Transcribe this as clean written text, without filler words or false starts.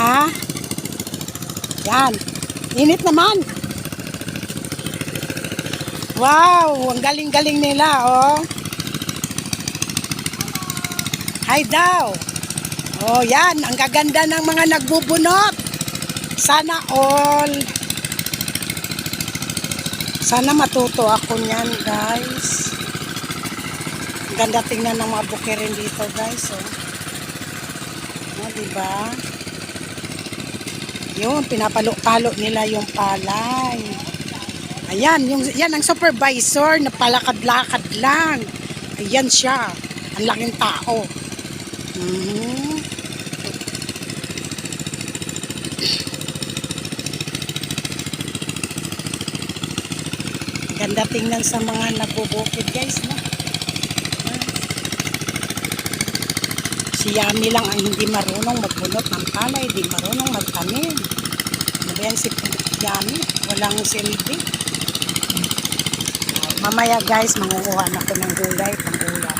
Ha? Yan. Init naman. Wow, ang galing-galing nila, oh. Hi daw. Oh, yan. Ang gaganda ng mga nagbubunot. Sana all. Sana matuto ako niyan, guys. Ang ganda tingnan ng mga bukirin dito, guys, oh. Oh, diba? Yun, pinapalo-palo nila yung palay. Ayan, yan ang supervisor na palakad-lakad lang. Ayan siya. Ang laking tao. Ganda tingnan sa mga nabubukid, guys, no? Si Yami lang ang hindi marunong magbunot ng palay, hindi marunong magtanim. Ano ba yan si Yami? Walang silbi. Mamaya, guys, mangunguha na ako ng gulay, pang ulam.